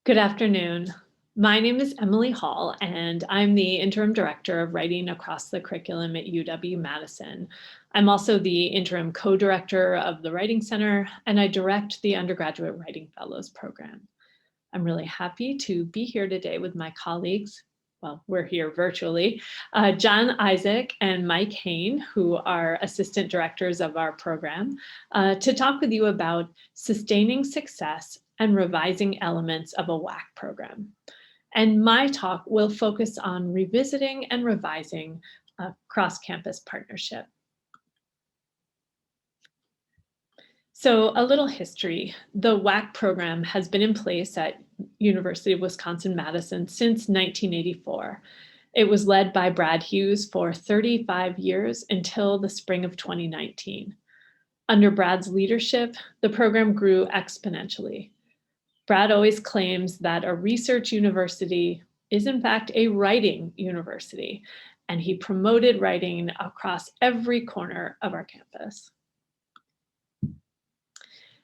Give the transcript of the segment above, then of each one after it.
Good afternoon. My name is Emily Hall, and I'm the Interim Director of Writing Across the Curriculum at UW-Madison. I'm also the Interim Co-Director of the Writing Center, and I direct the Undergraduate Writing Fellows Program. I'm really happy to be here today with my colleagues. Well, we're here virtually, John Isaac and Mike Hain, who are assistant directors of our program, to talk with you about sustaining success and revising elements of a WAC program. And my talk will focus on revisiting and revising a cross-campus partnership. So a little history. The WAC program has been in place at University of Wisconsin-Madison since 1984. It was led by Brad Hughes for 35 years until the spring of 2019. Under Brad's leadership, the program grew exponentially. Brad always claims that a research university is in fact a writing university, and he promoted writing across every corner of our campus.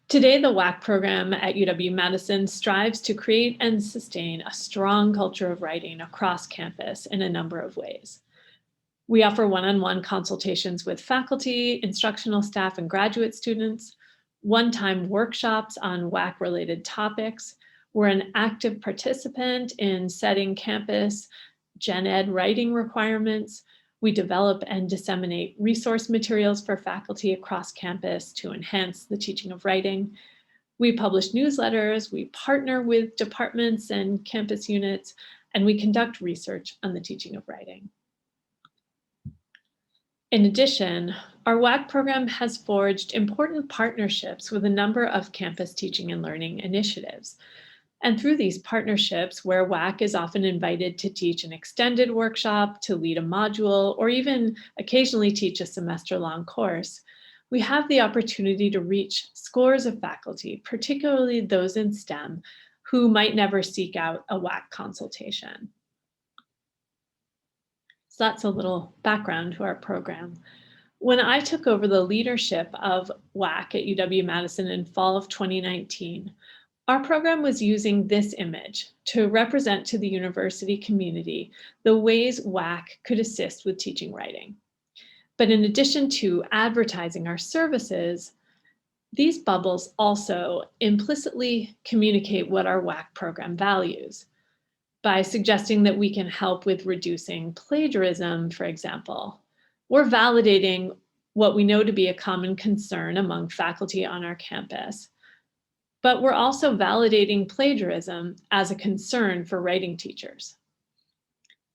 Today, the WAC program at UW-Madison strives to create and sustain a strong culture of writing across campus in a number of ways. We offer one-on-one consultations with faculty, instructional staff, and graduate students, one-time workshops on WAC-related topics. We're an active participant in setting campus gen ed writing requirements. We develop and disseminate resource materials for faculty across campus to enhance the teaching of writing. We publish newsletters, we partner with departments and campus units, and we conduct research on the teaching of writing. In addition, our WAC program has forged important partnerships with a number of campus teaching and learning initiatives. And through these partnerships, where WAC is often invited to teach an extended workshop, to lead a module, or even occasionally teach a semester-long course, we have the opportunity to reach scores of faculty, particularly those in STEM, who might never seek out a WAC consultation. So that's a little background to our program. When I took over the leadership of WAC at UW-Madison in fall of 2019, our program was using this image to represent to the university community the ways WAC could assist with teaching writing. But in addition to advertising our services, these bubbles also implicitly communicate what our WAC program values. By suggesting that we can help with reducing plagiarism, for example, we're validating what we know to be a common concern among faculty on our campus. But we're also validating plagiarism as a concern for writing teachers.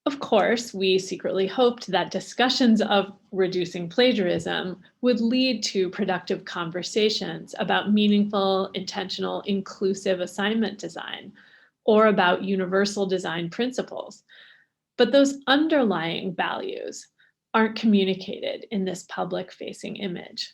Of course, we secretly hoped that discussions of reducing plagiarism would lead to productive conversations about meaningful, intentional, inclusive assignment design, or about universal design principles. But those underlying values aren't communicated in this public-facing image.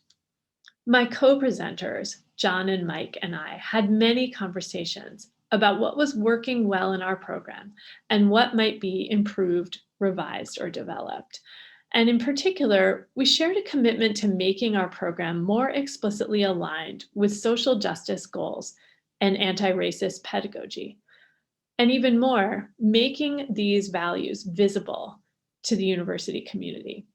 My co-presenters, John and Mike and I, had many conversations about what was working well in our program and what might be improved, revised, or developed. And in particular, we shared a commitment to making our program more explicitly aligned with social justice goals and anti-racist pedagogy. And even more, making these values visible to the university community.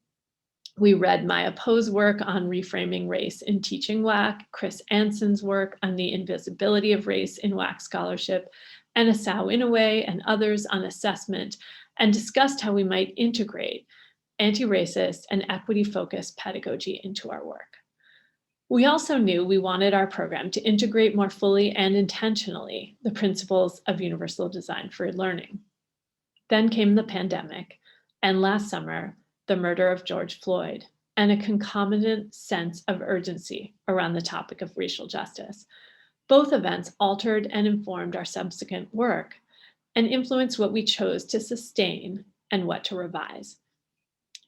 We read Maya Poe's work on reframing race in teaching WAC, Chris Anson's work on the invisibility of race in WAC scholarship, and Asao Inoue and others on assessment, and discussed how we might integrate anti-racist and equity-focused pedagogy into our work. We also knew we wanted our program to integrate more fully and intentionally the principles of universal design for learning. Then came the pandemic, and last summer, the murder of George Floyd, and a concomitant sense of urgency around the topic of racial justice. Both events altered and informed our subsequent work and influenced what we chose to sustain and what to revise.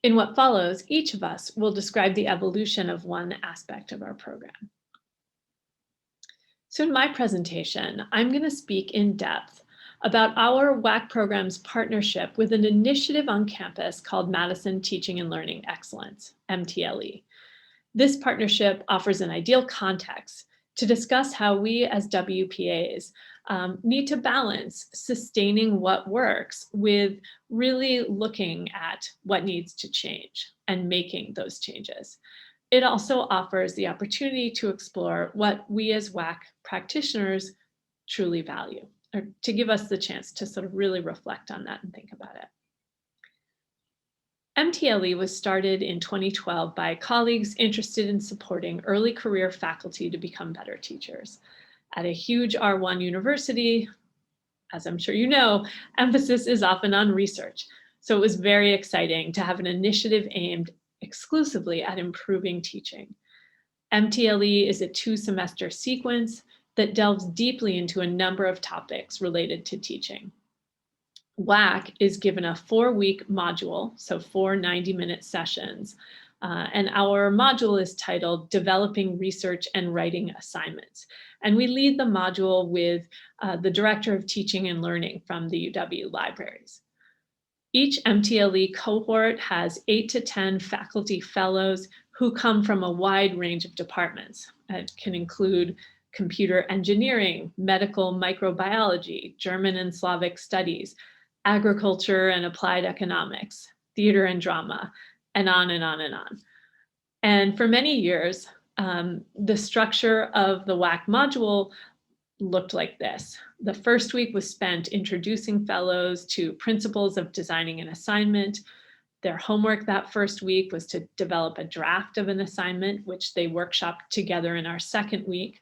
In what follows, each of us will describe the evolution of one aspect of our program. So in my presentation, I'm going to speak in depth about our WAC program's partnership with an initiative on campus called Madison Teaching and Learning Excellence, MTLE. This partnership offers an ideal context to discuss how we as WPAs need to balance sustaining what works with really looking at what needs to change and making those changes. It also offers the opportunity to explore what we as WAC practitioners truly value, or to give us the chance to sort of really reflect on that and think about it. MTLE was started in 2012 by colleagues interested in supporting early career faculty to become better teachers. At a huge R1 university, as I'm sure you know, emphasis is often on research. So it was very exciting to have an initiative aimed exclusively at improving teaching. MTLE is a 2-semester sequence that delves deeply into a number of topics related to teaching. WAC is given a 4-week module, so 4 90-minute sessions. And our module is titled Developing Research and Writing Assignments. And we lead the module with the Director of Teaching and Learning from the UW Libraries. Each MTLE cohort has 8 to 10 faculty fellows who come from a wide range of departments. It can include computer engineering, medical microbiology, German and Slavic studies, agriculture and applied economics, theater and drama, and on and on and on. And for many years, the structure of the WAC module looked like this. The first week was spent introducing fellows to principles of designing an assignment. Their homework that first week was to develop a draft of an assignment, which they workshopped together in our second week.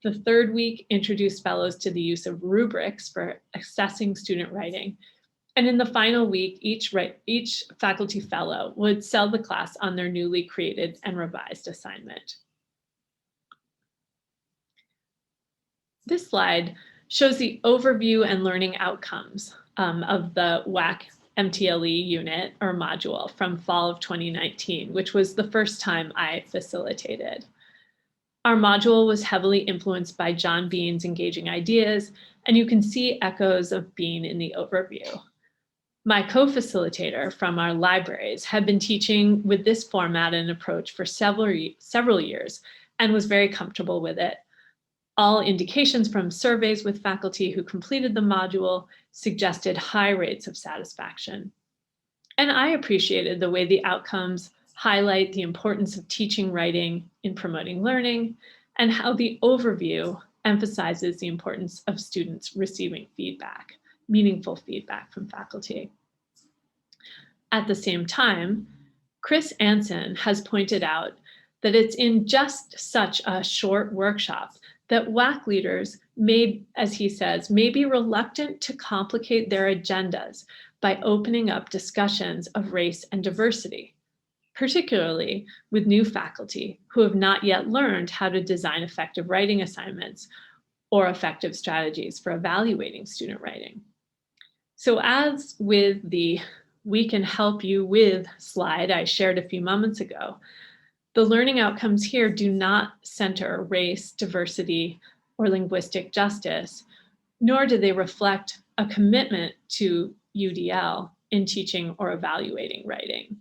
The third week introduced fellows to the use of rubrics for assessing student writing. And in the final week, each faculty fellow would sell the class on their newly created and revised assignment. This slide shows the overview and learning outcomes of the WAC MTLE unit or module from fall of 2019, which was the first time I facilitated. Our module was heavily influenced by John Bean's Engaging Ideas, and you can see echoes of Bean in the overview. My co-facilitator from our libraries had been teaching with this format and approach for several years and was very comfortable with it. All indications from surveys with faculty who completed the module suggested high rates of satisfaction. And I appreciated the way the outcomes highlight the importance of teaching writing in promoting learning, and how the overview emphasizes the importance of students receiving feedback, meaningful feedback from faculty. At the same time, Chris Anson has pointed out that it's in just such a short workshop that WAC leaders may, as he says, may be reluctant to complicate their agendas by opening up discussions of race and diversity, particularly with new faculty who have not yet learned how to design effective writing assignments or effective strategies for evaluating student writing. So as with the "we can help you with" slide I shared a few moments ago, the learning outcomes here do not center race, diversity, or linguistic justice, nor do they reflect a commitment to UDL in teaching or evaluating writing.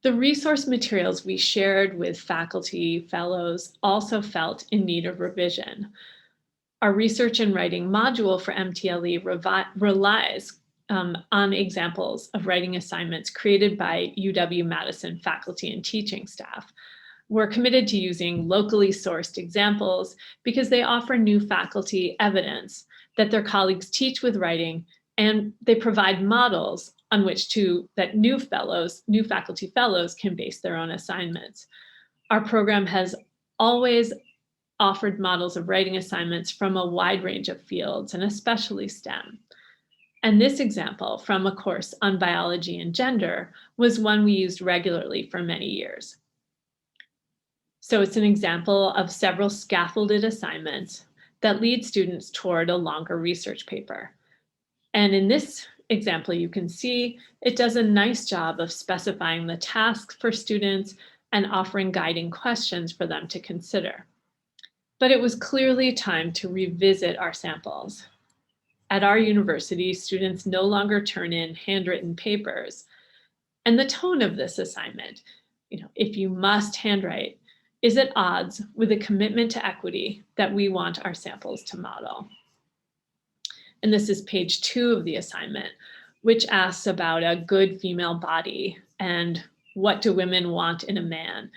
The resource materials we shared with faculty fellows also felt in need of revision. Our research and writing module for MTLE relies on examples of writing assignments created by UW-Madison faculty and teaching staff. We're committed to using locally sourced examples because they offer new faculty evidence that their colleagues teach with writing, and they provide models on which that new faculty fellows can base their own assignments. Our program has always offered models of writing assignments from a wide range of fields, and especially STEM. And this example from a course on biology and gender was one we used regularly for many years. So it's an example of several scaffolded assignments that lead students toward a longer research paper. And in this example, you can see it does a nice job of specifying the tasks for students and offering guiding questions for them to consider. But it was clearly time to revisit our samples. At our university, students no longer turn in handwritten papers. And the tone of this assignment, if you must handwrite, is at odds with a commitment to equity that we want our samples to model. And this is page 2 of the assignment, which asks about a good female body and what do women want in a man,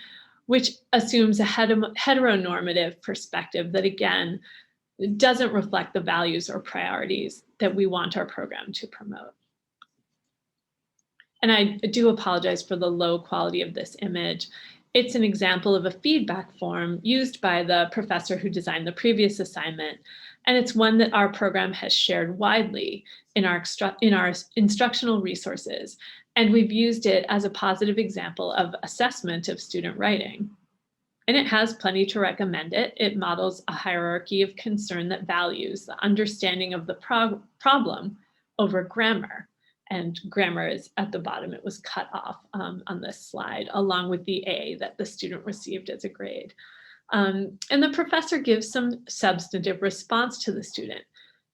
which assumes a heteronormative perspective that, again, doesn't reflect the values or priorities that we want our program to promote. And I do apologize for the low quality of this image. It's an example of a feedback form used by the professor who designed the previous assignment, and it's one that our program has shared widely in our instructional resources, and we've used it as a positive example of assessment of student writing. And it has plenty to recommend it. It models a hierarchy of concern that values the understanding of the problem over grammar. And grammar is at the bottom. It was cut off on this slide, along with the A that the student received as a grade. And the professor gives some substantive response to the student.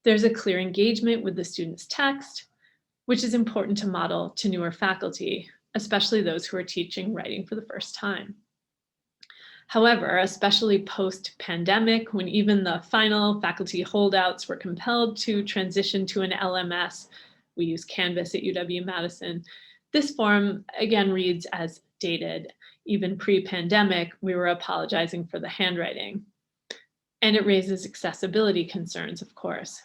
There's a clear engagement with the student's text, which is important to model to newer faculty, especially those who are teaching writing for the first time. However, especially post-pandemic, when even the final faculty holdouts were compelled to transition to an LMS, we use Canvas at UW-Madison, this form again reads as dated. Even pre-pandemic, we were apologizing for the handwriting. And it raises accessibility concerns, of course.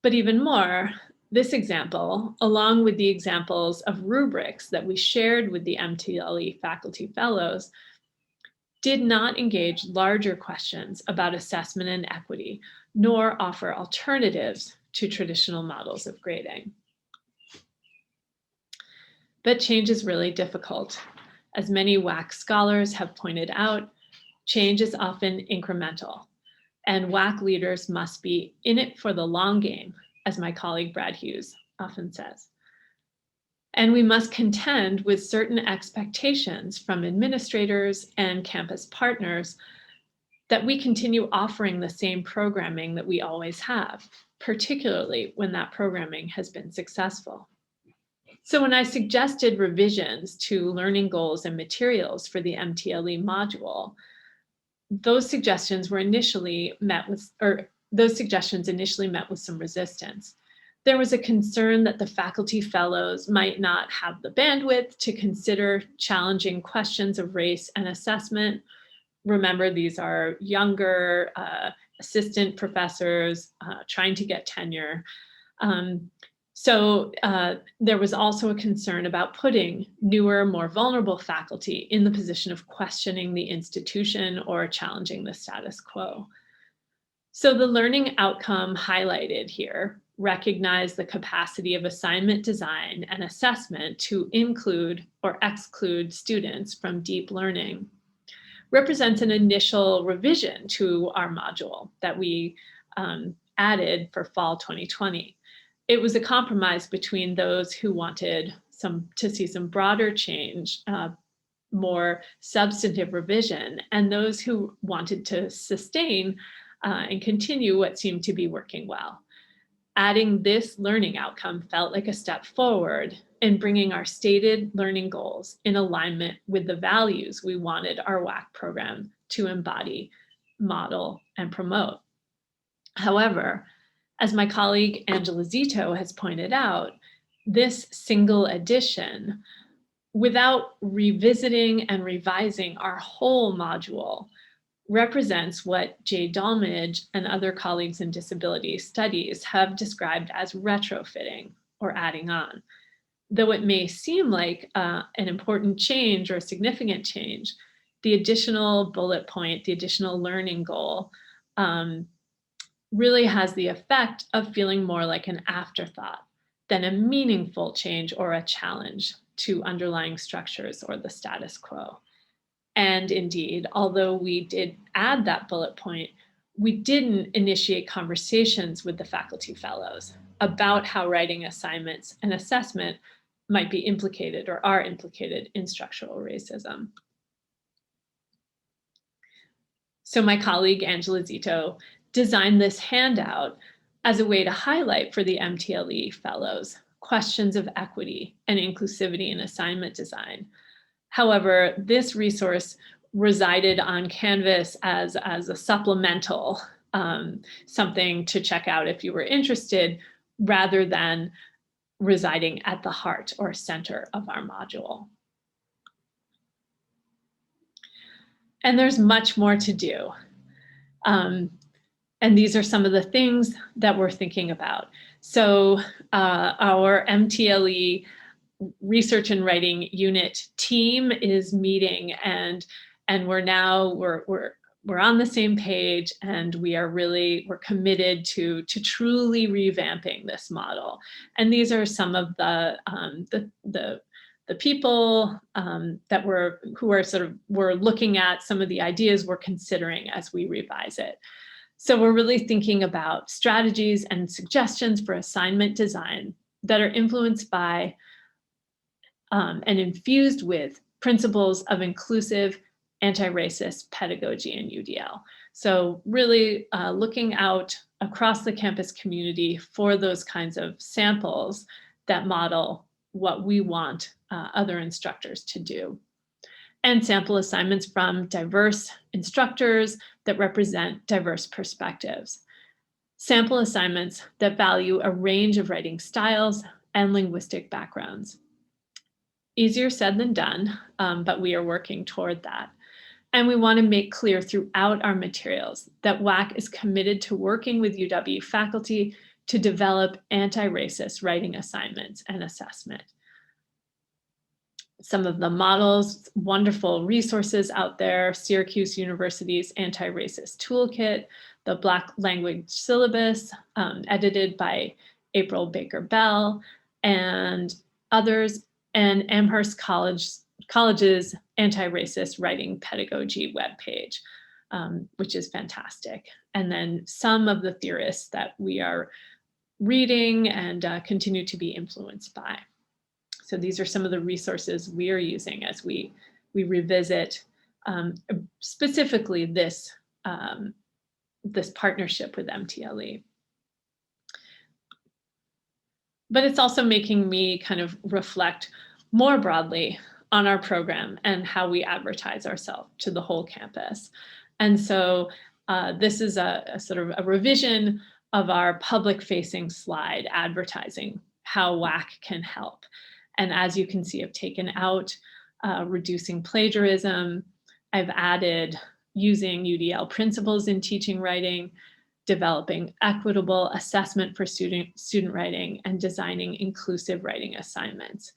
But even more, this example, along with the examples of rubrics that we shared with the MTLE faculty fellows, did not engage larger questions about assessment and equity, nor offer alternatives to traditional models of grading. But change is really difficult. As many WAC scholars have pointed out, change is often incremental, and WAC leaders must be in it for the long game, as my colleague Brad Hughes often says. And we must contend with certain expectations from administrators and campus partners that we continue offering the same programming that we always have, particularly when that programming has been successful. So when I suggested revisions to learning goals and materials for the MTLE module, those suggestions initially met with some resistance. There was a concern that the faculty fellows might not have the bandwidth to consider challenging questions of race and assessment. Remember, these are younger assistant professors trying to get tenure. So there was also a concern about putting newer, more vulnerable faculty in the position of questioning the institution or challenging the status quo. So the learning outcome highlighted here recognize the capacity of assignment design and assessment to include or exclude students from deep learning, represents an initial revision to our module that we added for fall 2020. It was a compromise between those who wanted to see some broader change, more substantive revision, and those who wanted to sustain and continue what seemed to be working well. Adding this learning outcome felt like a step forward in bringing our stated learning goals in alignment with the values we wanted our WAC program to embody, model, and promote. However, as my colleague Angela Zito has pointed out, this single addition, without revisiting and revising our whole module, represents what Jay Dolmage and other colleagues in disability studies have described as retrofitting or adding on. Though it may seem like an important change or a significant change, the additional bullet point, the additional learning goal, really has the effect of feeling more like an afterthought than a meaningful change or a challenge to underlying structures or the status quo. And indeed, although we did add that bullet point, we didn't initiate conversations with the faculty fellows about how writing assignments and assessment might be implicated or are implicated in structural racism. So my colleague Angela Zito designed this handout as a way to highlight for the MTLE fellows questions of equity and inclusivity in assignment design. However, this resource resided on Canvas as a supplemental, something to check out if you were interested, rather than residing at the heart or center of our module. And there's much more to do. And these are some of the things that we're thinking about. So our MTLE research and writing unit team is meeting, and we're on the same page, and we're committed to truly revamping this model. And these are some of the people we're looking at, some of the ideas we're considering as we revise it. So we're really thinking about strategies and suggestions for assignment design that are influenced by and infused with principles of inclusive anti-racist pedagogy in UDL. So really looking out across the campus community for those kinds of samples that model what we want other instructors to do. And sample assignments from diverse instructors that represent diverse perspectives. Sample assignments that value a range of writing styles and linguistic backgrounds. Easier said than done, but we are working toward that. And we want to make clear throughout our materials that WAC is committed to working with UW faculty to develop anti-racist writing assignments and assessment. Some of the models, wonderful resources out there: Syracuse University's Anti-Racist Toolkit, the Black Language Syllabus, edited by April Baker Bell, and others, and Amherst College's Anti-Racist Writing Pedagogy webpage, which is fantastic. And then some of the theorists that we are reading and continue to be influenced by. So these are some of the resources we are using as we revisit specifically this partnership with MTLE. But it's also making me kind of reflect more broadly on our program and how we advertise ourselves to the whole campus. And so this is a sort of a revision of our public-facing slide advertising how WAC can help. And as you can see, I've taken out reducing plagiarism. I've added using UDL principles in teaching writing, developing equitable assessment for student writing, and designing inclusive writing assignments.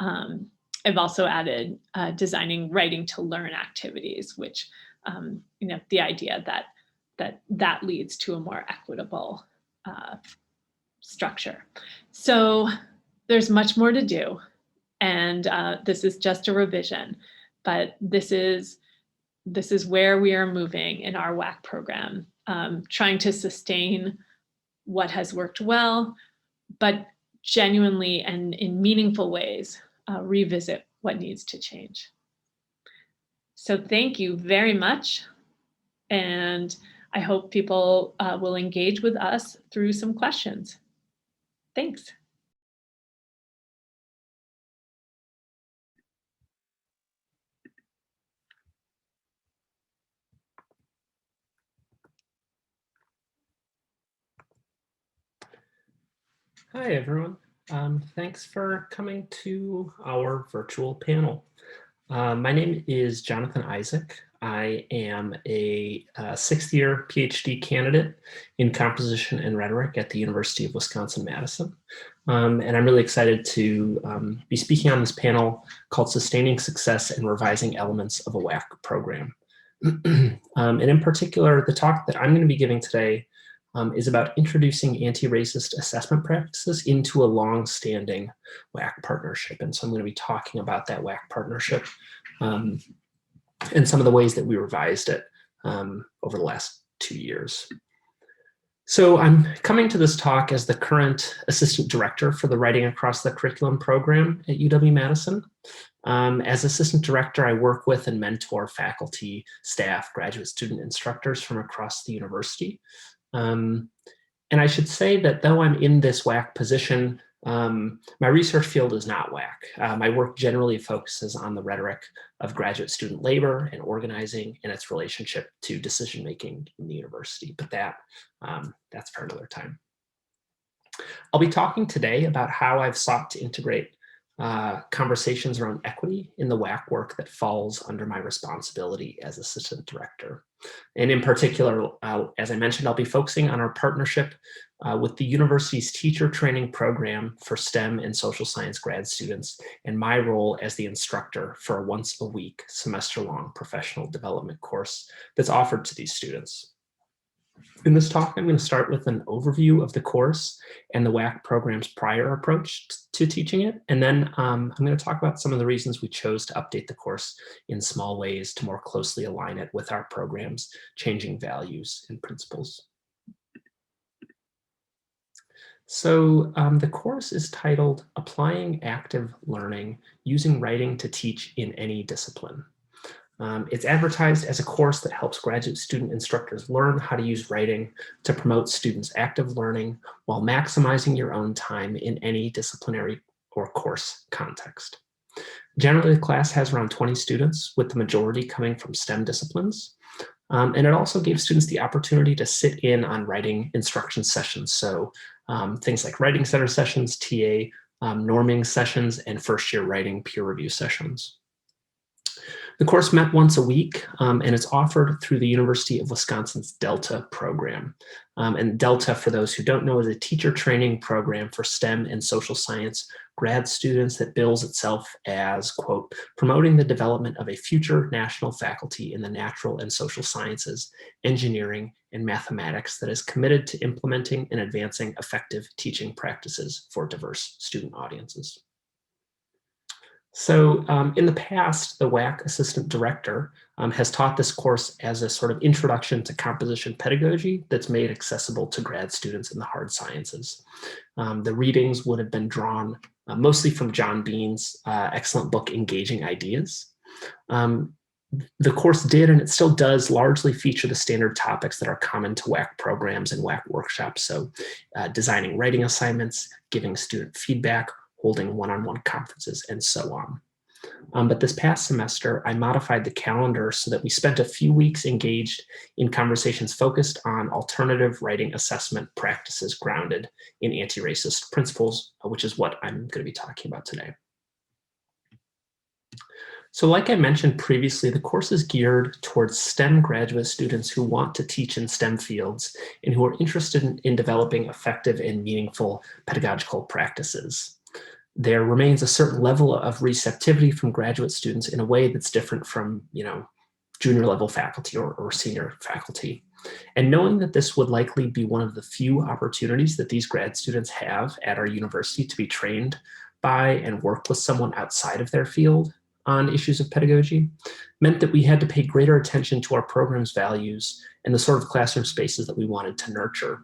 I've also added designing writing to learn activities, which, the idea that leads to a more equitable structure. So there's much more to do, and this is just a revision, but this is where we are moving in our WAC program, trying to sustain what has worked well, but genuinely and in meaningful ways revisit what needs to change. So thank you very much, and I hope people will engage with us through some questions. Thanks. Hi, everyone. Thanks for coming to our virtual panel. My name is Jonathan Isaac. I am a sixth-year PhD candidate in composition and rhetoric at the University of Wisconsin-Madison. And I'm really excited to be speaking on this panel called Sustaining Success and Revising Elements of a WAC Program. And in particular, the talk that I'm going to be giving today is about introducing anti-racist assessment practices into a long-standing WAC partnership. And so I'm going to be talking about that WAC partnership and some of the ways that we revised it over the last 2 years. So I'm coming to this talk as the current assistant director for the Writing Across the Curriculum program at UW-Madison. As assistant director, I work with and mentor faculty, staff, graduate student instructors from across the university. And I should say that though I'm in this WAC position, My research field is not WAC. My work generally focuses on the rhetoric of graduate student labor and organizing and its relationship to decision-making in the university, but that's for another time. I'll be talking today about how I've sought to integrate conversations around equity in the WAC work that falls under my responsibility as assistant director. And in particular, as I mentioned, I'll be focusing on our partnership with the university's teacher training program for STEM and social science grad students, and my role as the instructor for a once-a-week, semester-long professional development course that's offered to these students. In this talk, I'm going to start with an overview of the course and the WAC program's prior approach to teaching it. And then I'm going to talk about some of the reasons we chose to update the course in small ways to more closely align it with our program's changing values and principles. So the course is titled Applying Active Learning Using Writing to Teach in Any Discipline. It's advertised as a course that helps graduate student instructors learn how to use writing to promote students' active learning while maximizing your own time in any disciplinary or course context. Generally, the class has around 20 students, with the majority coming from STEM disciplines. And it also gave students the opportunity to sit in on writing instruction sessions. So things like writing center sessions, TA, norming sessions, and first-year writing peer review sessions. The course met once a week, and it's offered through the University of Wisconsin's Delta program. And Delta, for those who don't know, is a teacher training program for STEM and social science grad students that bills itself as, quote, promoting the development of a future national faculty in the natural and social sciences, engineering, and mathematics that is committed to implementing and advancing effective teaching practices for diverse student audiences. So in the past, the WAC assistant director has taught this course as a sort of introduction to composition pedagogy that's made accessible to grad students in the hard sciences. The readings would have been drawn mostly from John Bean's excellent book, Engaging Ideas. The course did, and it still does, largely feature the standard topics that are common to WAC programs and WAC workshops. So designing writing assignments, giving student feedback, holding one-on-one conferences, and so on. But this past semester, I modified the calendar so that we spent a few weeks engaged in conversations focused on alternative writing assessment practices grounded in anti-racist principles, which is what I'm going to be talking about today. So like I mentioned previously, the course is geared towards STEM graduate students who want to teach in STEM fields and who are interested in developing effective and meaningful pedagogical practices. There remains a certain level of receptivity from graduate students in a way that's different from, junior level faculty or senior faculty. And knowing that this would likely be one of the few opportunities that these grad students have at our university to be trained by and work with someone outside of their field on issues of pedagogy, meant that we had to pay greater attention to our program's values and the sort of classroom spaces that we wanted to nurture.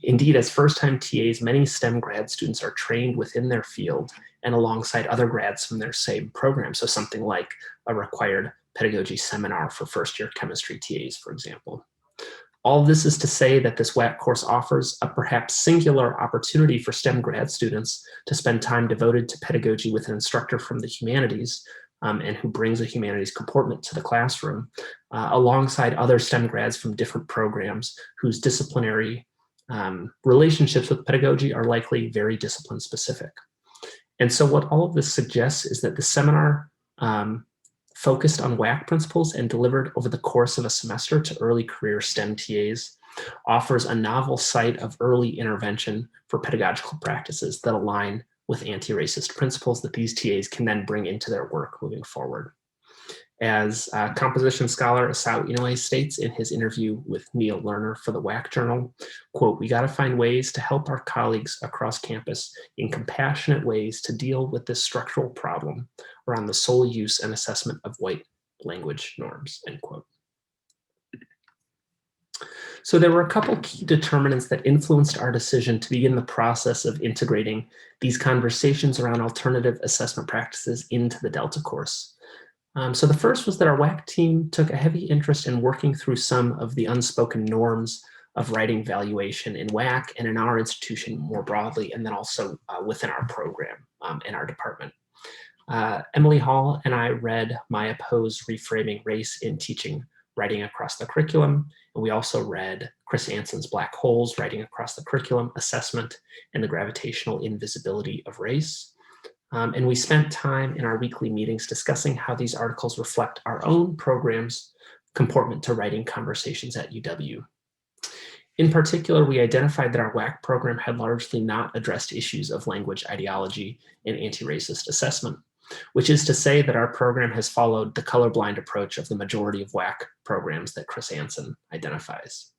Indeed, as first-time TAs, many STEM grad students are trained within their field and alongside other grads from their same program. So something like a required pedagogy seminar for first-year chemistry TAs, for example. All of this is to say that this WAC course offers a perhaps singular opportunity for STEM grad students to spend time devoted to pedagogy with an instructor from the humanities and who brings a humanities comportment to the classroom, alongside other STEM grads from different programs whose disciplinary relationships with pedagogy are likely very discipline specific. And so what all of this suggests is that the seminar focused on WAC principles and delivered over the course of a semester to early career STEM TAs offers a novel site of early intervention for pedagogical practices that align with anti-racist principles that these TAs can then bring into their work moving forward. As composition scholar Asao Inoue states in his interview with Neil Lerner for the WAC Journal, quote, "We got to find ways to help our colleagues across campus in compassionate ways to deal with this structural problem around the sole use and assessment of white language norms," end quote. So there were a couple key determinants that influenced our decision to begin the process of integrating these conversations around alternative assessment practices into the Delta course. So the first was that our WAC team took a heavy interest in working through some of the unspoken norms of writing valuation in WAC and in our institution more broadly, and then also within our program in our department. Emily Hall and I read Maya Poe's Reframing Race in Teaching, Writing Across the Curriculum, and we also read Chris Anson's Black Holes, Writing Across the Curriculum, Assessment, and the Gravitational Invisibility of Race. And we spent time in our weekly meetings discussing how these articles reflect our own program's comportment to writing conversations at UW. In particular, we identified that our WAC program had largely not addressed issues of language ideology and anti-racist assessment, which is to say that our program has followed the colorblind approach of the majority of WAC programs that Chris Anson identifies.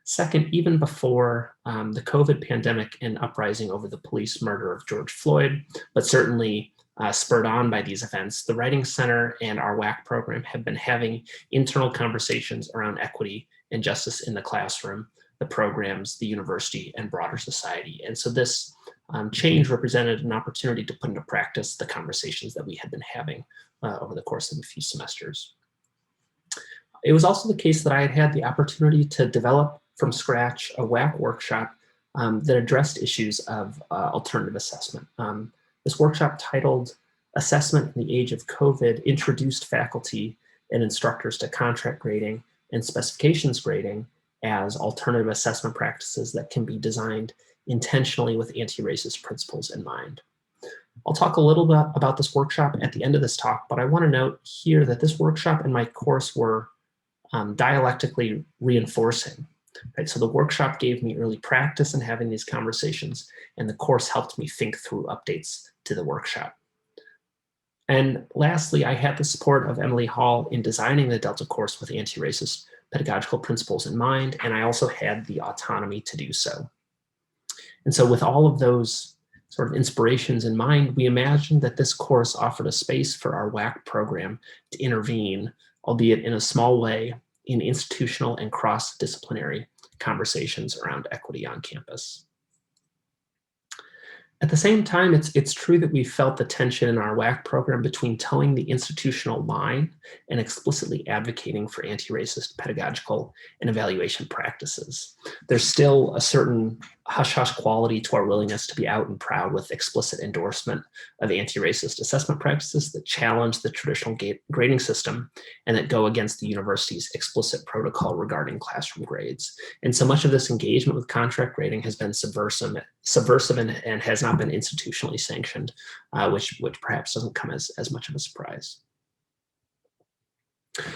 Second, even before the COVID pandemic and uprising over the police murder of George Floyd, but certainly spurred on by these events, the Writing Center and our WAC program have been having internal conversations around equity and justice in the classroom, the programs, the university, and broader society. And so this change represented an opportunity to put into practice the conversations that we had been having over the course of a few semesters. It was also the case that I had had the opportunity to develop from scratch a WAC workshop that addressed issues of alternative assessment. This workshop, titled Assessment in the Age of COVID, introduced faculty and instructors to contract grading and specifications grading as alternative assessment practices that can be designed intentionally with anti-racist principles in mind. I'll talk a little bit about this workshop at the end of this talk, but I want to note here that this workshop and my course were dialectically reinforcing. Right? So the workshop gave me early practice in having these conversations, and the course helped me think through updates to the workshop. And lastly, I had the support of Emily Hall in designing the Delta course with anti-racist pedagogical principles in mind, and I also had the autonomy to do so. And so with all of those sort of inspirations in mind, we imagined that this course offered a space for our WAC program to intervene, albeit in a small way, in institutional and cross-disciplinary conversations around equity on campus. At the same time, it's true that we felt the tension in our WAC program between towing the institutional line and explicitly advocating for anti-racist pedagogical and evaluation practices. There's still a certain hush-hush quality to our willingness to be out and proud with explicit endorsement of anti-racist assessment practices that challenge the traditional grading system and that go against the university's explicit protocol regarding classroom grades. And so much of this engagement with contract grading has been subversive and has not been institutionally sanctioned, which perhaps doesn't come as much of a surprise.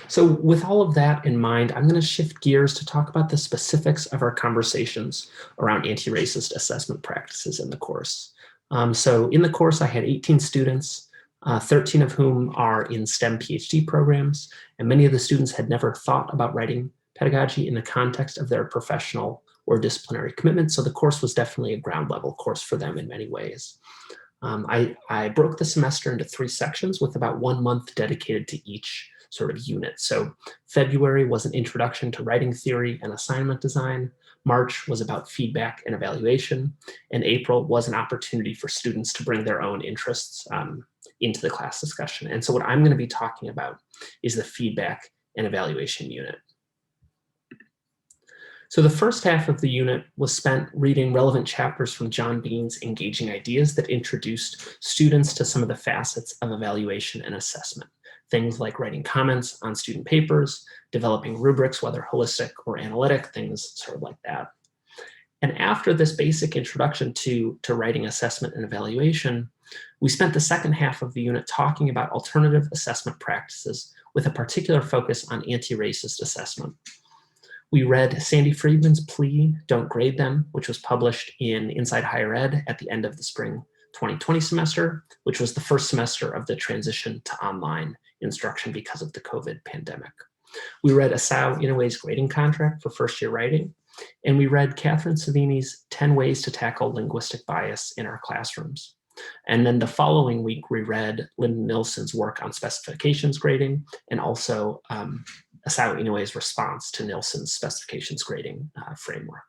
So with all of that in mind, I'm going to shift gears to talk about the specifics of our conversations around anti-racist assessment practices in the course. So in the course, I had 18 students, 13 of whom are in STEM PhD programs, and many of the students had never thought about writing pedagogy in the context of their professional or disciplinary commitment. So the course was definitely a ground level course for them in many ways. I broke the semester into 3 sections with about 1 month dedicated to each sort of unit. So February was an introduction to writing theory and assignment design. March was about feedback and evaluation. And April was an opportunity for students to bring their own interests into the class discussion. And so what I'm going to be talking about is the feedback and evaluation unit. So the first half of the unit was spent reading relevant chapters from John Bean's Engaging Ideas that introduced students to some of the facets of evaluation and assessment. Things like writing comments on student papers, developing rubrics, whether holistic or analytic, things sort of like that. And after this basic introduction to writing assessment and evaluation, we spent the second half of the unit talking about alternative assessment practices with a particular focus on anti-racist assessment. We read Sandy Friedman's plea, Don't Grade Them, which was published in Inside Higher Ed at the end of the spring 2020 semester, which was the first semester of the transition to online instruction because of the COVID pandemic. We read Asao Inoue's grading contract for first-year writing, and we read Catherine Savini's 10 Ways to Tackle Linguistic Bias in Our Classrooms. And then the following week, we read Lyndon Nilsson's work on specifications grading, and also Asao Inoue's response to Nilsson's specifications grading framework.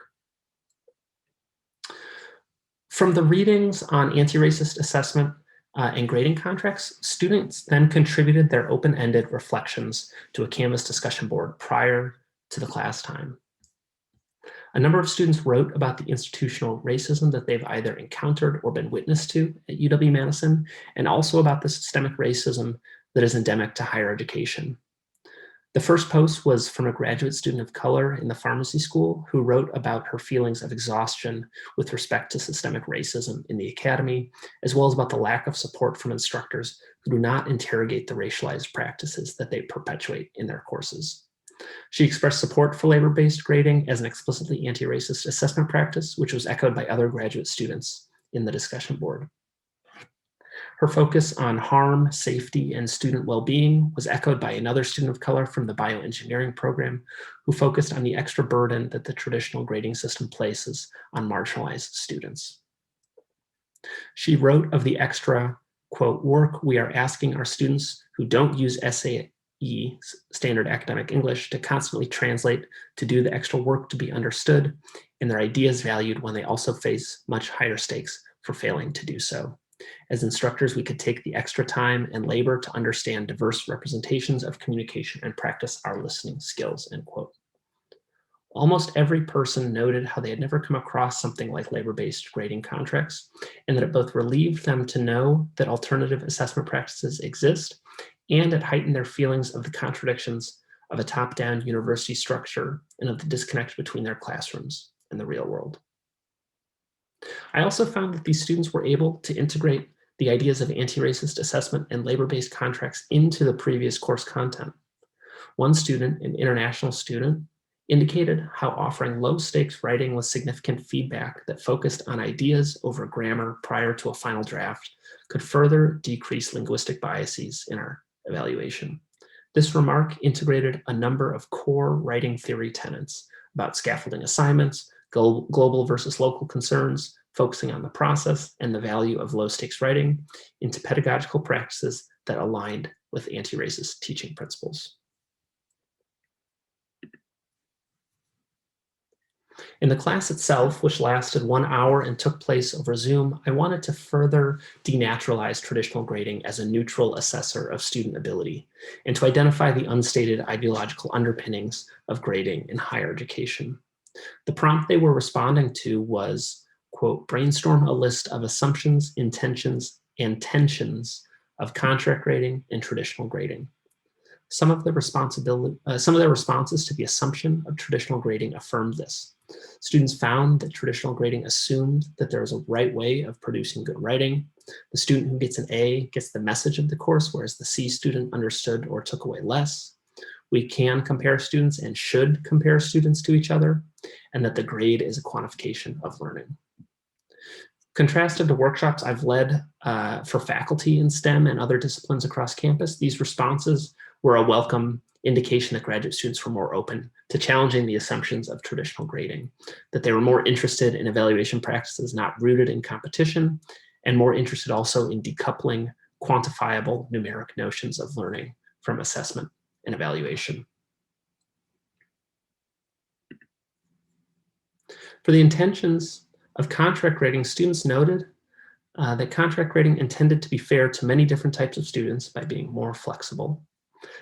From the readings on anti-racist assessment and grading contracts, students then contributed their open-ended reflections to a Canvas discussion board prior to the class time. A number of students wrote about the institutional racism that they've either encountered or been witness to at UW-Madison, and also about the systemic racism that is endemic to higher education. The first post was from a graduate student of color in the pharmacy school who wrote about her feelings of exhaustion with respect to systemic racism in the academy, as well as about the lack of support from instructors who do not interrogate the racialized practices that they perpetuate in their courses. She expressed support for labor-based grading as an explicitly anti-racist assessment practice, which was echoed by other graduate students in the discussion board. Her focus on harm, safety, and student well-being was echoed by another student of color from the bioengineering program who focused on the extra burden that the traditional grading system places on marginalized students. She wrote of the extra, quote, work we are asking our students who don't use SAE, standard academic English, to constantly translate, to do the extra work to be understood, and their ideas valued when they also face much higher stakes for failing to do so. As instructors, we could take the extra time and labor to understand diverse representations of communication and practice our listening skills, end quote. Almost every person noted how they had never come across something like labor-based grading contracts, and that it both relieved them to know that alternative assessment practices exist, and it heightened their feelings of the contradictions of a top-down university structure and of the disconnect between their classrooms and the real world. I also found that these students were able to integrate the ideas of anti-racist assessment and labor-based contracts into the previous course content. One student, an international student, indicated how offering low-stakes writing with significant feedback that focused on ideas over grammar prior to a final draft could further decrease linguistic biases in our evaluation. This remark integrated a number of core writing theory tenets about scaffolding assignments, global versus local concerns, focusing on the process and the value of low-stakes writing into pedagogical practices that aligned with anti-racist teaching principles. In the class itself, which lasted 1 hour and took place over Zoom, I wanted to further denaturalize traditional grading as a neutral assessor of student ability and to identify the unstated ideological underpinnings of grading in higher education. The prompt they were responding to was, quote, brainstorm a list of assumptions, intentions, and tensions of contract grading and traditional grading. Some of their responses to the assumption of traditional grading affirmed this. Students found that traditional grading assumed that there is a right way of producing good writing. The student who gets an A gets the message of the course, whereas the C student understood or took away less. We can compare students and should compare students to each other, and that the grade is a quantification of learning. Contrasted to workshops I've led for faculty in STEM and other disciplines across campus, these responses were a welcome indication that graduate students were more open to challenging the assumptions of traditional grading, that they were more interested in evaluation practices not rooted in competition, and more interested also in decoupling quantifiable numeric notions of learning from assessment and evaluation. For the intentions of contract grading, students noted that contract grading intended to be fair to many different types of students by being more flexible,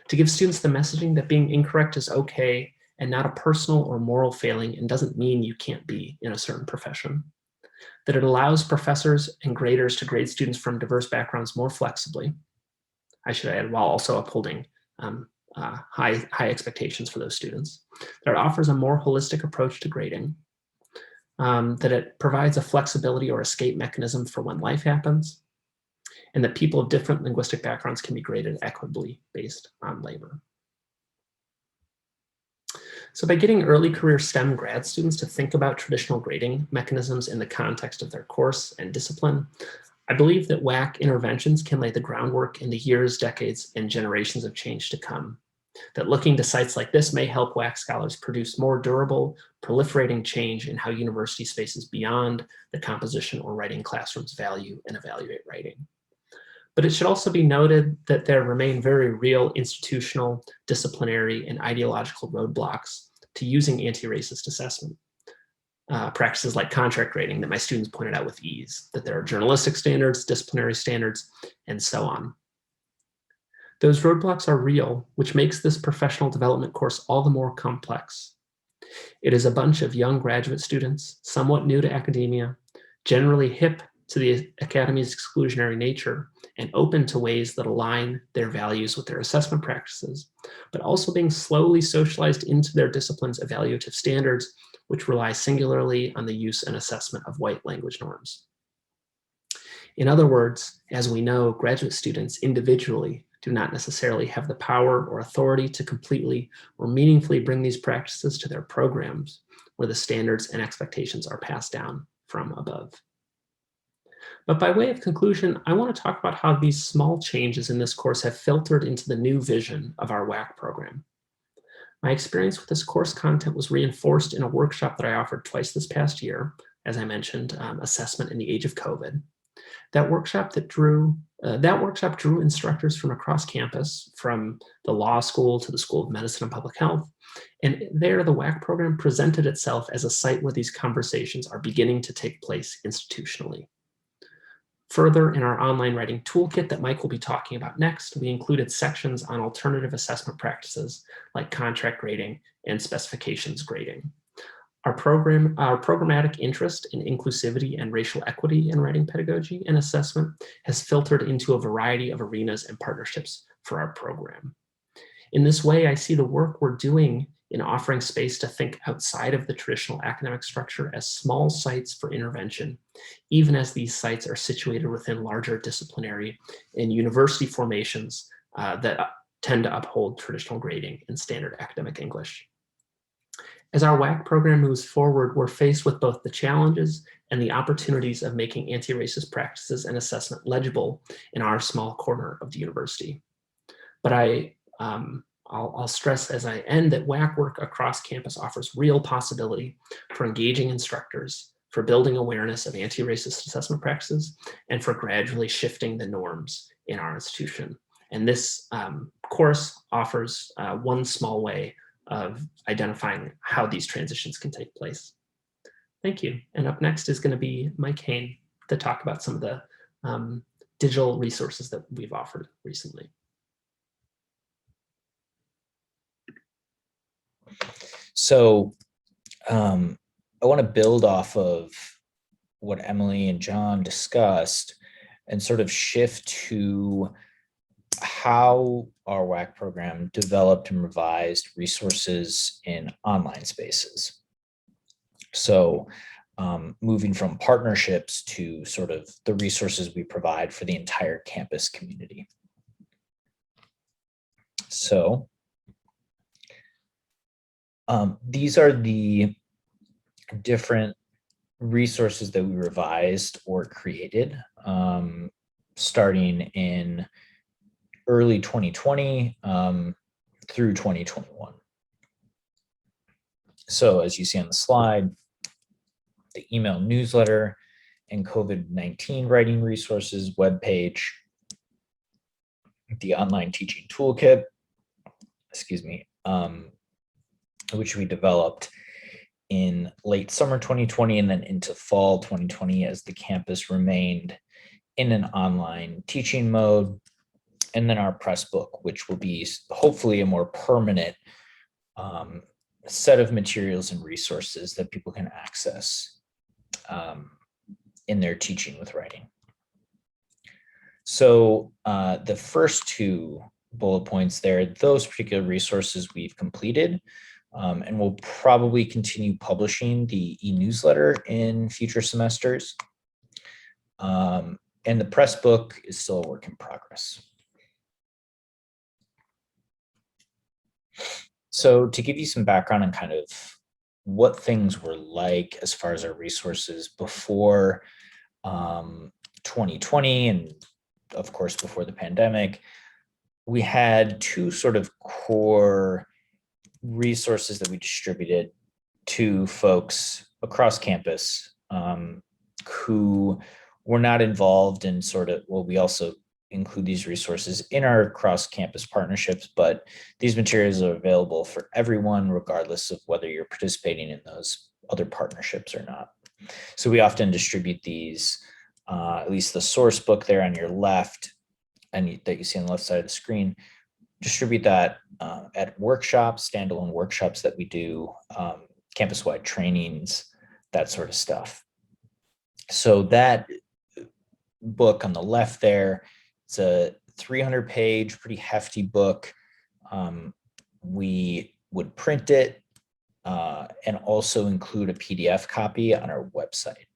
to give students the messaging that being incorrect is okay and not a personal or moral failing and doesn't mean you can't be in a certain profession, that it allows professors and graders to grade students from diverse backgrounds more flexibly, I should add, while also upholding high expectations for those students, that it offers a more holistic approach to grading, that it provides a flexibility or escape mechanism for when life happens, and that people of different linguistic backgrounds can be graded equitably based on labor. So by getting early career STEM grad students to think about traditional grading mechanisms in the context of their course and discipline, I believe that WAC interventions can lay the groundwork in the years, decades, and generations of change to come. That looking to sites like this may help WAC scholars produce more durable, proliferating change in how university spaces beyond the composition or writing classrooms value and evaluate writing. But it should also be noted that there remain very real institutional, disciplinary, and ideological roadblocks to using anti-racist assessment. Practices like contract grading that my students pointed out with ease, that there are journalistic standards, disciplinary standards, and so on. Those roadblocks are real, which makes this professional development course all the more complex. It is a bunch of young graduate students, somewhat new to academia, generally hip to the Academy's exclusionary nature, and open to ways that align their values with their assessment practices, but also being slowly socialized into their discipline's evaluative standards, which rely singularly on the use and assessment of white language norms. In other words, as we know, graduate students individually do not necessarily have the power or authority to completely or meaningfully bring these practices to their programs, where the standards and expectations are passed down from above. But by way of conclusion, I want to talk about how these small changes in this course have filtered into the new vision of our WAC program. My experience with this course content was reinforced in a workshop that I offered twice this past year, as I mentioned, Assessment in the Age of COVID. That workshop drew instructors from across campus, from the law school to the School of Medicine and Public Health. And there, the WAC program presented itself as a site where these conversations are beginning to take place institutionally. Further, in our online writing toolkit that Mike will be talking about next, we included sections on alternative assessment practices like contract grading and specifications grading. Our programmatic interest in inclusivity and racial equity in writing pedagogy and assessment has filtered into a variety of arenas and partnerships for our program. In this way, I see the work we're doing in offering space to think outside of the traditional academic structure as small sites for intervention, even as these sites are situated within larger disciplinary and university formations that tend to uphold traditional grading and standard academic English. As our WAC program moves forward, we're faced with both the challenges and the opportunities of making anti-racist practices and assessment legible in our small corner of the university. But I'll stress as I end that WAC work across campus offers real possibility for engaging instructors, for building awareness of anti-racist assessment practices, and for gradually shifting the norms in our institution. And this course offers one small way of identifying how these transitions can take place. Thank you. And up next is going to be Mike Hain to talk about some of the digital resources that we've offered recently. So I want to build off of what Emily and John discussed and sort of shift to how our WAC program developed and revised resources in online spaces. So moving from partnerships to sort of the resources we provide for the entire campus community. So these are the different resources that we revised or created starting in early 2020 through 2021. So as you see on the slide, the email newsletter and COVID-19 writing resources webpage, the online teaching toolkit, which we developed in late summer 2020 and then into fall 2020 as the campus remained in an online teaching mode. And then our press book, which will be hopefully a more permanent set of materials and resources that people can access in their teaching with writing. So the first two bullet points there, those particular resources we've completed, and we'll probably continue publishing the e-newsletter in future semesters. And the press book is still a work in progress. So to give you some background on kind of what things were like as far as our resources before 2020 and of course before the pandemic, we had two sort of core resources that we distributed to folks across campus who were not involved in sort of, well, we also include these resources in our cross-campus partnerships, but these materials are available for everyone, regardless of whether you're participating in those other partnerships or not. So we often distribute these, at least the source book there on your left, and that you see on the left side of the screen, distribute that at workshops, standalone workshops that we do campus-wide trainings, that sort of stuff. So that book on the left there, it's a 300-page, pretty hefty book. We would print it and also include a PDF copy on our website.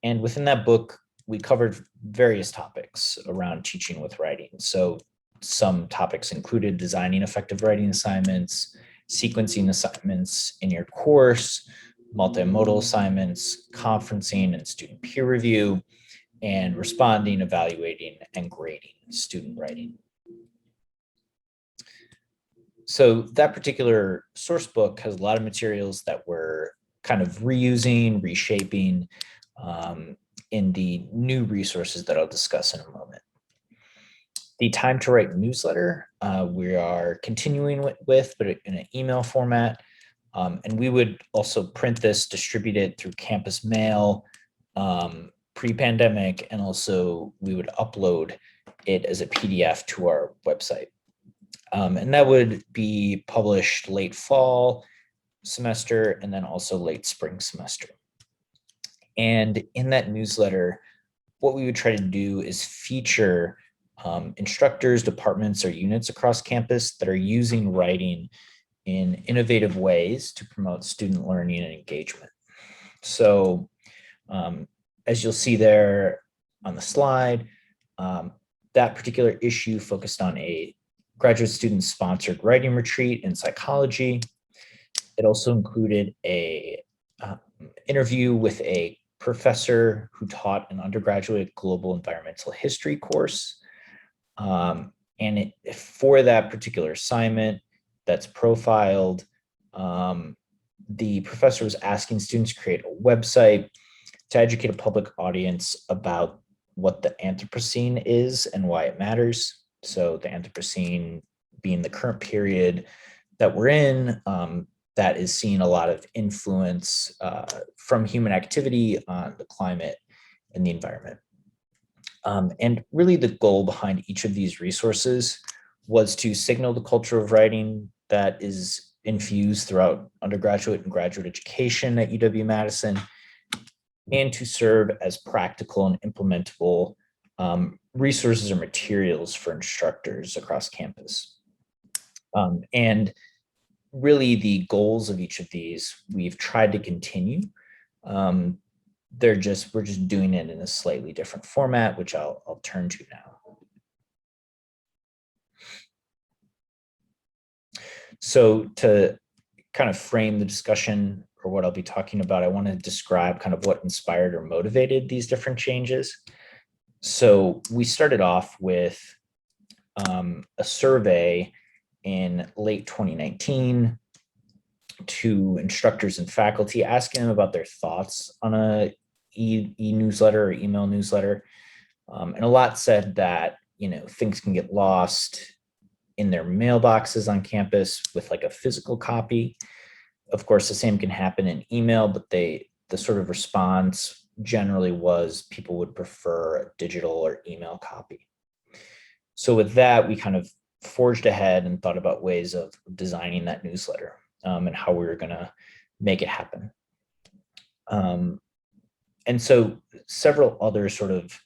And within that book, we covered various topics around teaching with writing. So some topics included designing effective writing assignments, sequencing assignments in your course, multimodal assignments, conferencing and student peer review, and responding, evaluating, and grading student writing. So that particular source book has a lot of materials that we're kind of reusing, reshaping in the new resources that I'll discuss in a moment. The Time to Write newsletter, we are continuing with, but in an email format. And we would also print this, distribute it through campus mail pre-pandemic, and also we would upload it as a PDF to our website. And that would be published late fall semester and then also late spring semester. And in that newsletter, what we would try to do is feature instructors, departments, or units across campus that are using writing in innovative ways to promote student learning and engagement. So as you'll see there on the slide, that particular issue focused on a graduate student sponsored writing retreat in psychology. It also included a interview with a professor who taught an undergraduate global environmental history course. And for that particular assignment that's profiled, the professor was asking students to create a website to educate a public audience about what the Anthropocene is and why it matters. So the Anthropocene being the current period that we're in, that is seeing a lot of influence from human activity on the climate and the environment. And really the goal behind each of these resources was to signal the culture of writing that is infused throughout undergraduate and graduate education at UW-Madison, and to serve as practical and implementable resources or materials for instructors across campus. And really the goals of each of these, we've tried to continue. We're just doing it in a slightly different format, which I'll turn to now. So to kind of frame the discussion or what I'll be talking about, I want to describe kind of what inspired or motivated these different changes. So we started off with a survey in late 2019 to instructors and faculty, asking them about their thoughts on a e-newsletter or email newsletter. And a lot said that, things can get lost in their mailboxes on campus with like a physical copy. Of course, the same can happen in email, but the sort of response generally was people would prefer a digital or email copy. So with that, we kind of forged ahead and thought about ways of designing that newsletter and how we were going to make it happen. And so several other sort of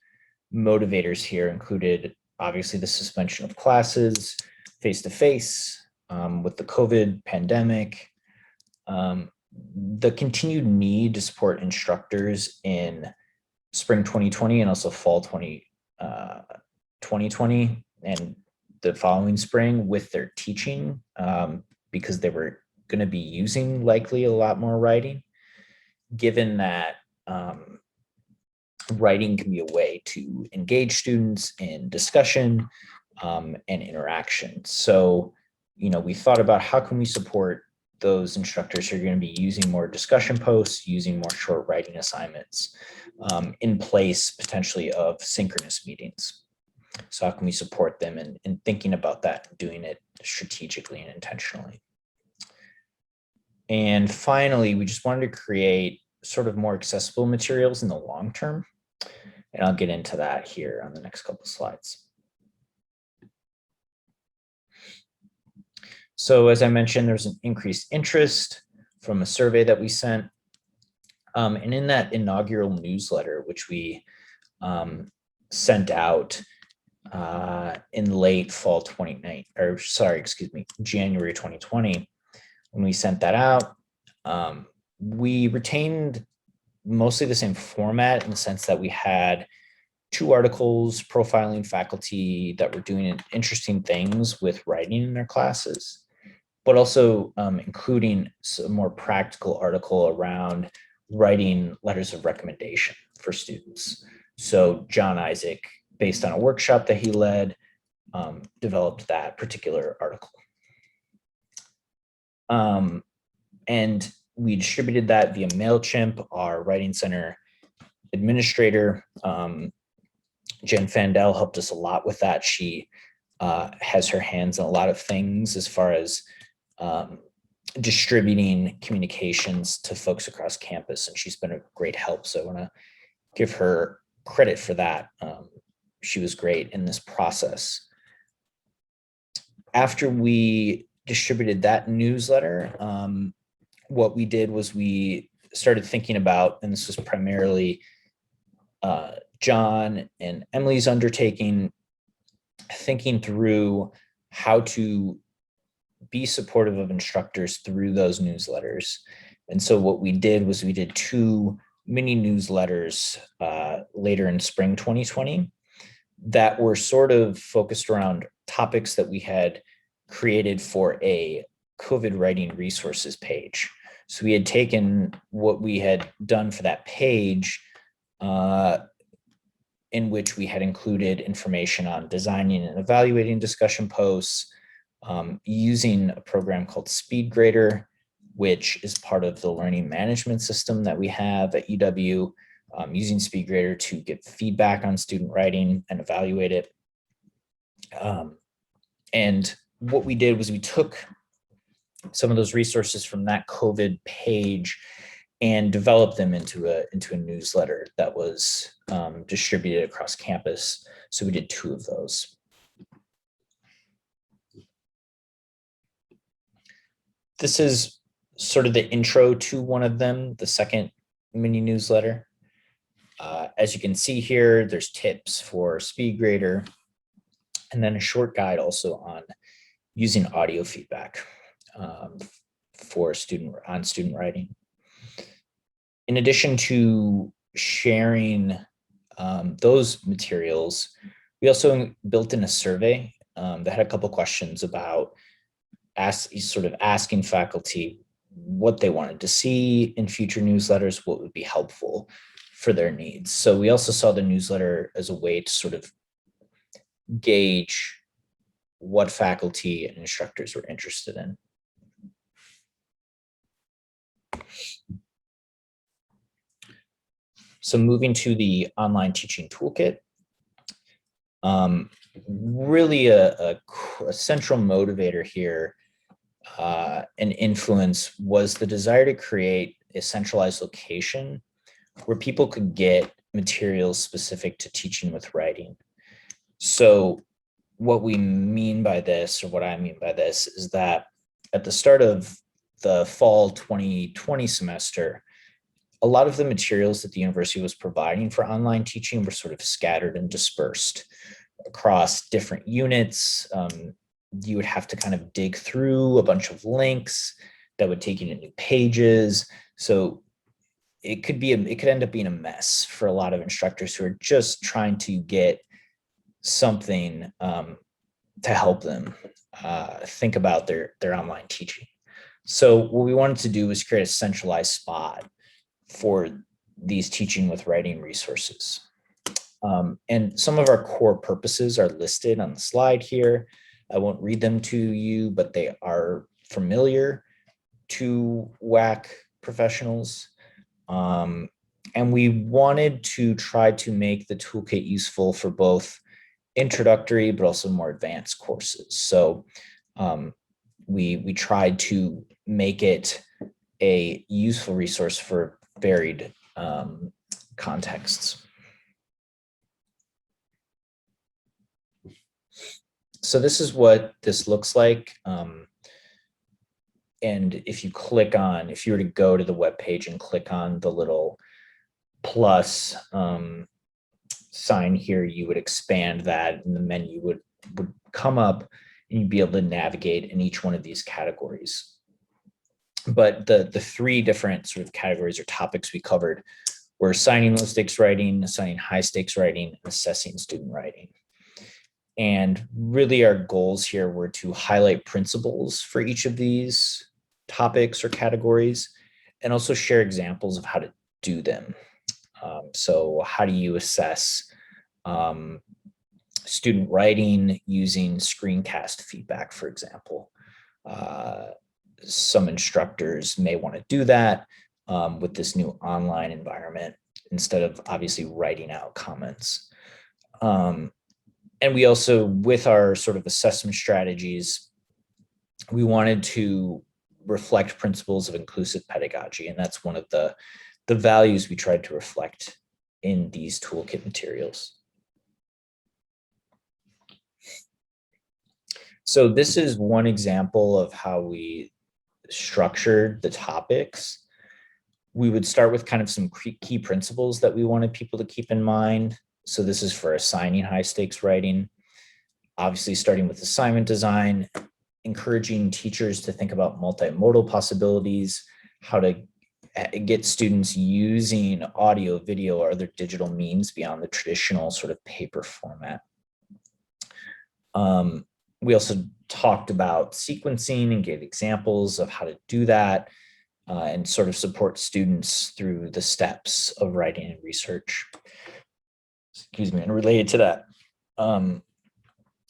motivators here included, obviously, the suspension of classes face-to-face with the COVID pandemic, the continued need to support instructors in spring 2020 and also fall 2020 and the following spring with their teaching, because they were going to be using likely a lot more writing, given that writing can be a way to engage students in discussion and interaction. So, we thought about how can we support those instructors who are going to be using more discussion posts, using more short writing assignments in place potentially of synchronous meetings. So how can we support them in thinking about that, and doing it strategically and intentionally? And finally, we just wanted to create sort of more accessible materials in the long term. And I'll get into that here on the next couple of slides. So as I mentioned, there's an increased interest from a survey that we sent. And in that inaugural newsletter, which we sent out in late fall 2019, or sorry, excuse me, January 2020, when we sent that out, we retained mostly the same format in the sense that we had 2 articles profiling faculty that were doing interesting things with writing in their classes, but also including a more practical article around writing letters of recommendation for students. So John Isaac, based on a workshop that he led, developed that particular article. And we distributed that via MailChimp. Our Writing Center administrator, Jen Fandel, helped us a lot with that. She has her hands on a lot of things as far as distributing communications to folks across campus, and she's been a great help. So I want to give her credit for that. She was great in this process. After we distributed that newsletter, what we did was we started thinking about, and this was primarily John and Emily's undertaking, thinking through how to be supportive of instructors through those newsletters. And so what we did was we did 2 mini newsletters later in spring 2020 that were sort of focused around topics that we had created for a COVID writing resources page. So we had taken what we had done for that page, in which we had included information on designing and evaluating discussion posts, using a program called SpeedGrader, which is part of the learning management system that we have at UW, using SpeedGrader to get feedback on student writing and evaluate it. And what we did was we took some of those resources from that COVID page and developed them into a newsletter that was distributed across campus. So we did 2 of those. This is sort of the intro to one of them, the second mini newsletter. As you can see here, there's tips for SpeedGrader, and then a short guide also on using audio feedback for student writing. In addition to sharing those materials, we also built in a survey that had a couple questions about asking faculty what they wanted to see in future newsletters, what would be helpful for their needs. So we also saw the newsletter as a way to sort of gauge what faculty and instructors were interested in. So moving to the online teaching toolkit, really a central motivator here and influence was the desire to create a centralized location where people could get materials specific to teaching with writing. So what we mean by this, or what I mean by this, is that at the start of the fall 2020 semester, a lot of the materials that the university was providing for online teaching were sort of scattered and dispersed across different units. You would have to kind of dig through a bunch of links that would take you to new pages. So it could end up being a mess for a lot of instructors who are just trying to get something to help them think about their online teaching. So what we wanted to do was create a centralized spot for these teaching with writing resources. And some of our core purposes are listed on the slide here. I won't read them to you, but they are familiar to WAC professionals. And we wanted to try to make the toolkit useful for both introductory, but also more advanced courses. So we tried to make it a useful resource for varied contexts. So this is what this looks like. and if you were to go to the web page and click on the little plus sign here, you would expand that and the menu would come up and you'd be able to navigate in each one of these categories. But the three different sort of categories or topics we covered were assigning low stakes writing, assigning high stakes writing, and assessing student writing. And really our goals here were to highlight principles for each of these topics or categories, and also share examples of how to do them. So how do you assess student writing using screencast feedback, for example? Some instructors may want to do that with this new online environment instead of obviously writing out comments. And we also, with our sort of assessment strategies, we wanted to reflect principles of inclusive pedagogy. And that's one of the values we tried to reflect in these toolkit materials. So this is one example of how we structured the topics. We would start with kind of some key principles that we wanted people to keep in mind. So this is for assigning high stakes writing, obviously starting with assignment design, encouraging teachers to think about multimodal possibilities, how to get students using audio, video, or other digital means beyond the traditional sort of paper format. We also talked about sequencing and gave examples of how to do that and sort of support students through the steps of writing and research. Excuse me, and related to that,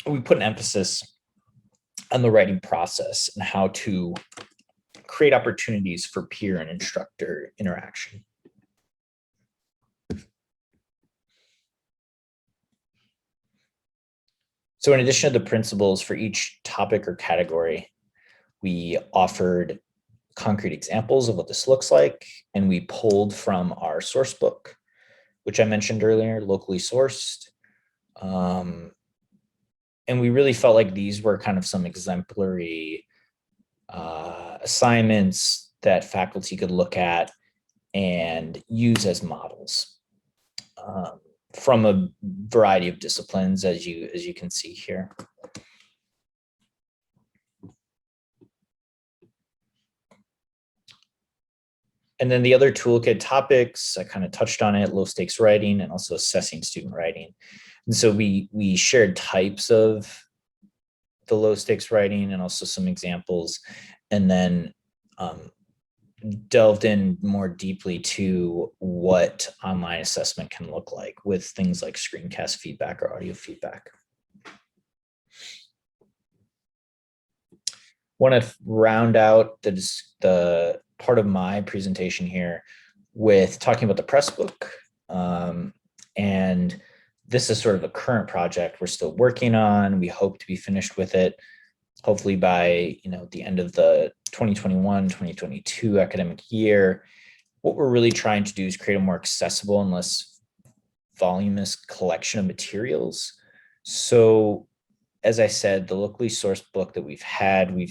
we put an emphasis on the writing process and how to create opportunities for peer and instructor interaction. So in addition to the principles for each topic or category, we offered concrete examples of what this looks like, and we pulled from our source book, which I mentioned earlier, locally sourced. And we really felt like these were kind of some exemplary assignments that faculty could look at and use as models from a variety of disciplines, as you can see here. And then the other toolkit topics, I kind of touched on it, low stakes writing and also assessing student writing. And so we shared types of the low stakes writing and also some examples, and then delved in more deeply to what online assessment can look like with things like screencast feedback or audio feedback. Want to round out the part of my presentation here with talking about the press book. And this is sort of a current project we're still working on. We hope to be finished with it, hopefully by the end of the 2021-2022 academic year. What we're really trying to do is create a more accessible and less voluminous collection of materials. So as I said, the locally sourced book that we've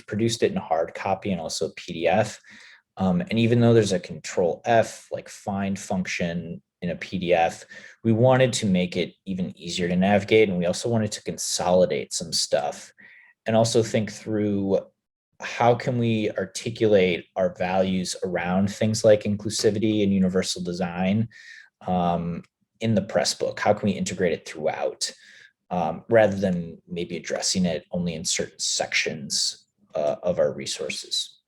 produced it in hard copy and also PDF. And even though there's a Control F, like find function in a PDF, we wanted to make it even easier to navigate. And we also wanted to consolidate some stuff and also think through how can we articulate our values around things like inclusivity and universal design in the press book? How can we integrate it throughout rather than maybe addressing it only in certain sections of our resources?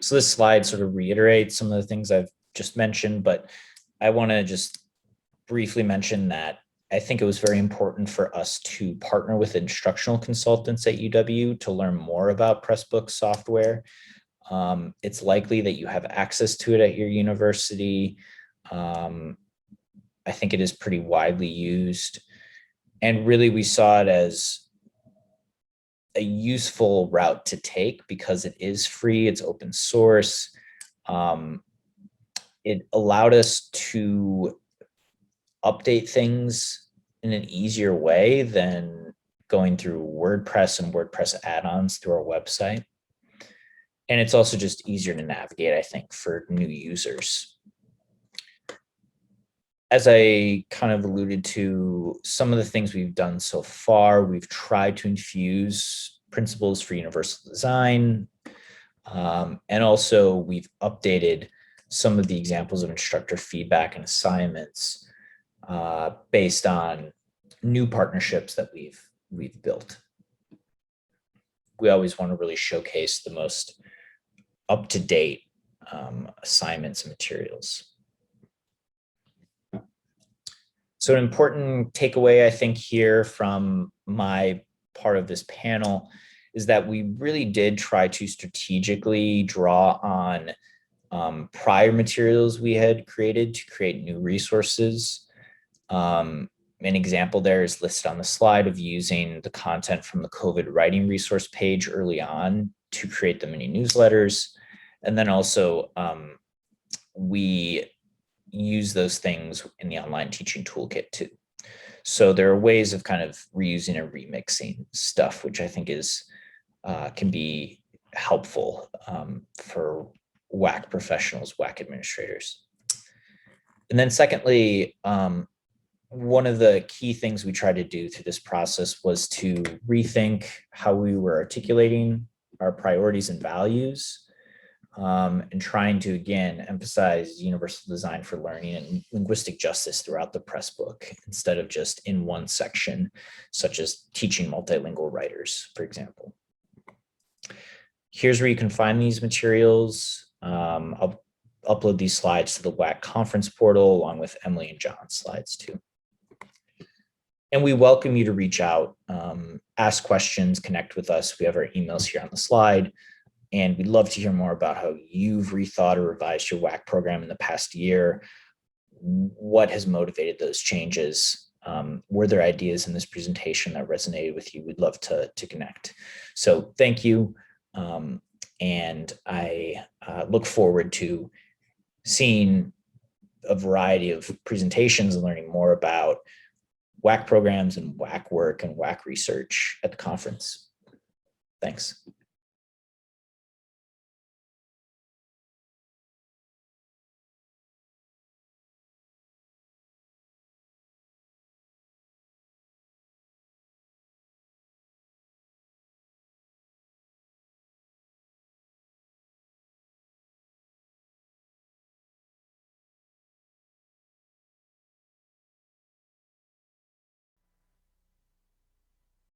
So this slide sort of reiterates some of the things I've just mentioned, but I want to just briefly mention that I think it was very important for us to partner with instructional consultants at UW to learn more about Pressbook software. It's likely that you have access to it at your university. I think it is pretty widely used. And really, we saw it as a useful route to take because it is free, it's open source. It allowed us to update things in an easier way than going through WordPress and WordPress add-ons through our website. And it's also just easier to navigate, I think, for new users. As I kind of alluded to, some of the things we've done so far, we've tried to infuse principles for universal design. And also we've updated some of the examples of instructor feedback and assignments based on new partnerships that we've built. We always want to really showcase the most up-to-date assignments and materials. So an important takeaway, I think, here from my part of this panel is that we really did try to strategically draw on prior materials we had created to create new resources. An example there is listed on the slide of using the content from the COVID writing resource page early on to create the mini newsletters. And then also we use those things in the online teaching toolkit too. So there are ways of kind of reusing and remixing stuff, which I think is can be helpful for WAC professionals, WAC administrators. And then secondly, one of the key things we tried to do through this process was to rethink how we were articulating our priorities and values, and trying to, again, emphasize universal design for learning and linguistic justice throughout the press book, instead of just in one section, such as teaching multilingual writers, for example. Here's where you can find these materials. I'll upload these slides to the WAC conference portal, along with Emily and John's slides too. And we welcome you to reach out, ask questions, connect with us. We have our emails here on the slide. And we'd love to hear more about how you've rethought or revised your WAC program in the past year. What has motivated those changes? Were there ideas in this presentation that resonated with you? We'd love to connect. So thank you. And I look forward to seeing a variety of presentations and learning more about WAC programs and WAC work and WAC research at the conference. Thanks.